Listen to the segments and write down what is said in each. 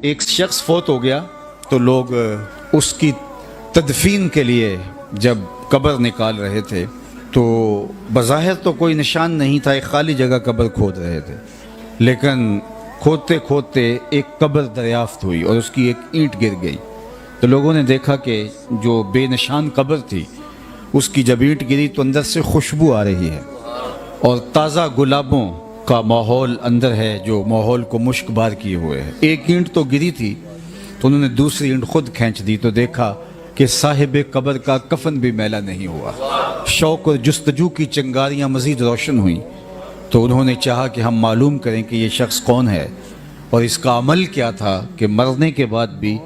ایک شخص فوت ہو گیا تو لوگ اس کی تدفین کے لیے جب قبر نکال رہے تھے تو بظاہر تو کوئی نشان نہیں تھا، ایک خالی جگہ قبر کھود رہے تھے، لیکن کھودتے کھودتے ایک قبر دریافت ہوئی اور اس کی ایک اینٹ گر گئی۔ تو لوگوں نے دیکھا کہ جو بے نشان قبر تھی اس کی جب اینٹ گری تو اندر سے خوشبو آ رہی ہے اور تازہ گلابوں کا ماحول اندر ہے جو ماحول کو مشک بار کیے ہوئے ہے۔ ایک اینٹ تو گری تھی تو انہوں نے دوسری اینٹ خود کھینچ دی تو دیکھا کہ صاحب قبر کا کفن بھی میلا نہیں ہوا۔ شوق اور جستجو کی چنگاریاں مزید روشن ہوئیں تو انہوں نے چاہا کہ ہم معلوم کریں کہ یہ شخص کون ہے اور اس کا عمل کیا تھا کہ مرنے کے بعد بھی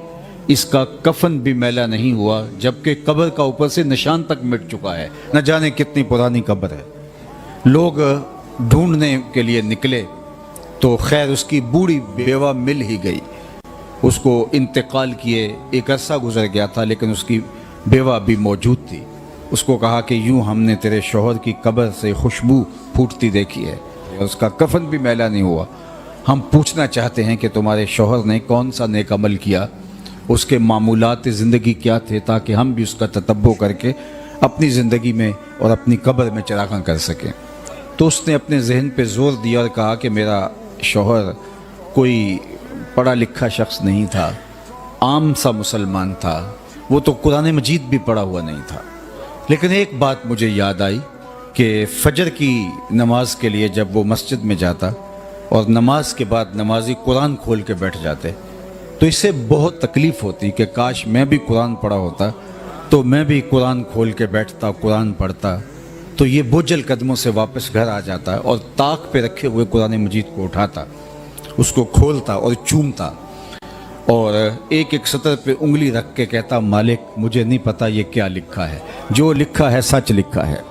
اس کا کفن بھی میلا نہیں ہوا، جبکہ قبر کا اوپر سے نشان تک مٹ چکا ہے، نہ جانے کتنی پرانی قبر ہے۔ لوگ ڈھونڈنے کے لیے نکلے تو خیر اس کی بوڑھی بیوہ مل ہی گئی، اس کو انتقال کیے ایک عرصہ گزر گیا تھا لیکن اس کی بیوہ بھی موجود تھی۔ اس کو کہا کہ یوں ہم نے تیرے شوہر کی قبر سے خوشبو پھوٹتی دیکھی ہے اور اس کا کفن بھی میلا نہیں ہوا، ہم پوچھنا چاہتے ہیں کہ تمہارے شوہر نے کون سا نیک عمل کیا، اس کے معمولات زندگی کیا تھے، تاکہ ہم بھی اس کا تتبع کر کے اپنی زندگی میں اور اپنی قبر میں چراغاں کر سکیں۔ تو اس نے اپنے ذہن پہ زور دیا اور کہا کہ میرا شوہر کوئی پڑھا لکھا شخص نہیں تھا، عام سا مسلمان تھا، وہ تو قرآن مجید بھی پڑھا ہوا نہیں تھا، لیکن ایک بات مجھے یاد آئی کہ فجر کی نماز کے لیے جب وہ مسجد میں جاتا اور نماز کے بعد نمازی قرآن کھول کے بیٹھ جاتے تو اس سے بہت تکلیف ہوتی کہ کاش میں بھی قرآن پڑھا ہوتا تو میں بھی قرآن کھول کے بیٹھتا، قرآن پڑھتا تو یہ بوجھل قدموں سے واپس گھر آ جاتا اور طاق پہ رکھے ہوئے قرآن مجید کو اٹھاتا، اس کو کھولتا اور چومتا اور ایک ایک سطر پہ انگلی رکھ کے کہتا مالک مجھے نہیں پتا یہ کیا لکھا ہے، جو لکھا ہے سچ لکھا ہے۔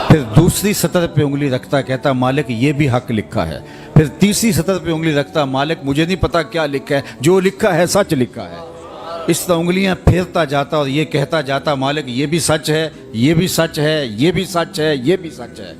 پھر دوسری سطر پہ انگلی رکھتا، کہتا مالک یہ بھی حق لکھا ہے۔ پھر تیسری سطر پہ انگلی رکھتا، مالک مجھے نہیں پتا کیا لکھا ہے، جو لکھا ہے سچ لکھا ہے۔ اس طرح انگلیاں پھیرتا جاتا اور یہ کہتا جاتا مالک یہ بھی سچ ہے، یہ بھی سچ ہے، یہ بھی سچ ہے، یہ بھی سچ ہے۔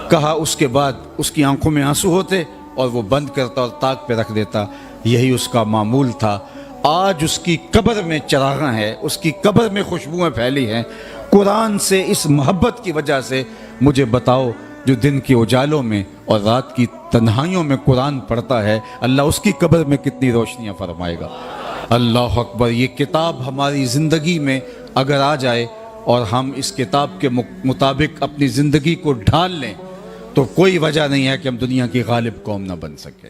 کہا اس کے بعد اس کی آنکھوں میں آنسو ہوتے اور وہ بند کرتا اور طاق پہ رکھ دیتا، یہی اس کا معمول تھا۔ آج اس کی قبر میں چراغاں ہیں، اس کی قبر میں خوشبوئیں پھیلی ہیں، قرآن سے اس محبت کی وجہ سے۔ مجھے بتاؤ جو دن کے اجالوں میں اور رات کی تنہائیوں میں قرآن پڑھتا ہے، اللہ اس کی قبر میں کتنی روشنیاں فرمائے گا۔ اللہ اکبر! یہ کتاب ہماری زندگی میں اگر آ جائے اور ہم اس کتاب کے مطابق اپنی زندگی کو ڈھال لیں تو کوئی وجہ نہیں ہے کہ ہم دنیا کی غالب قوم نہ بن سکے۔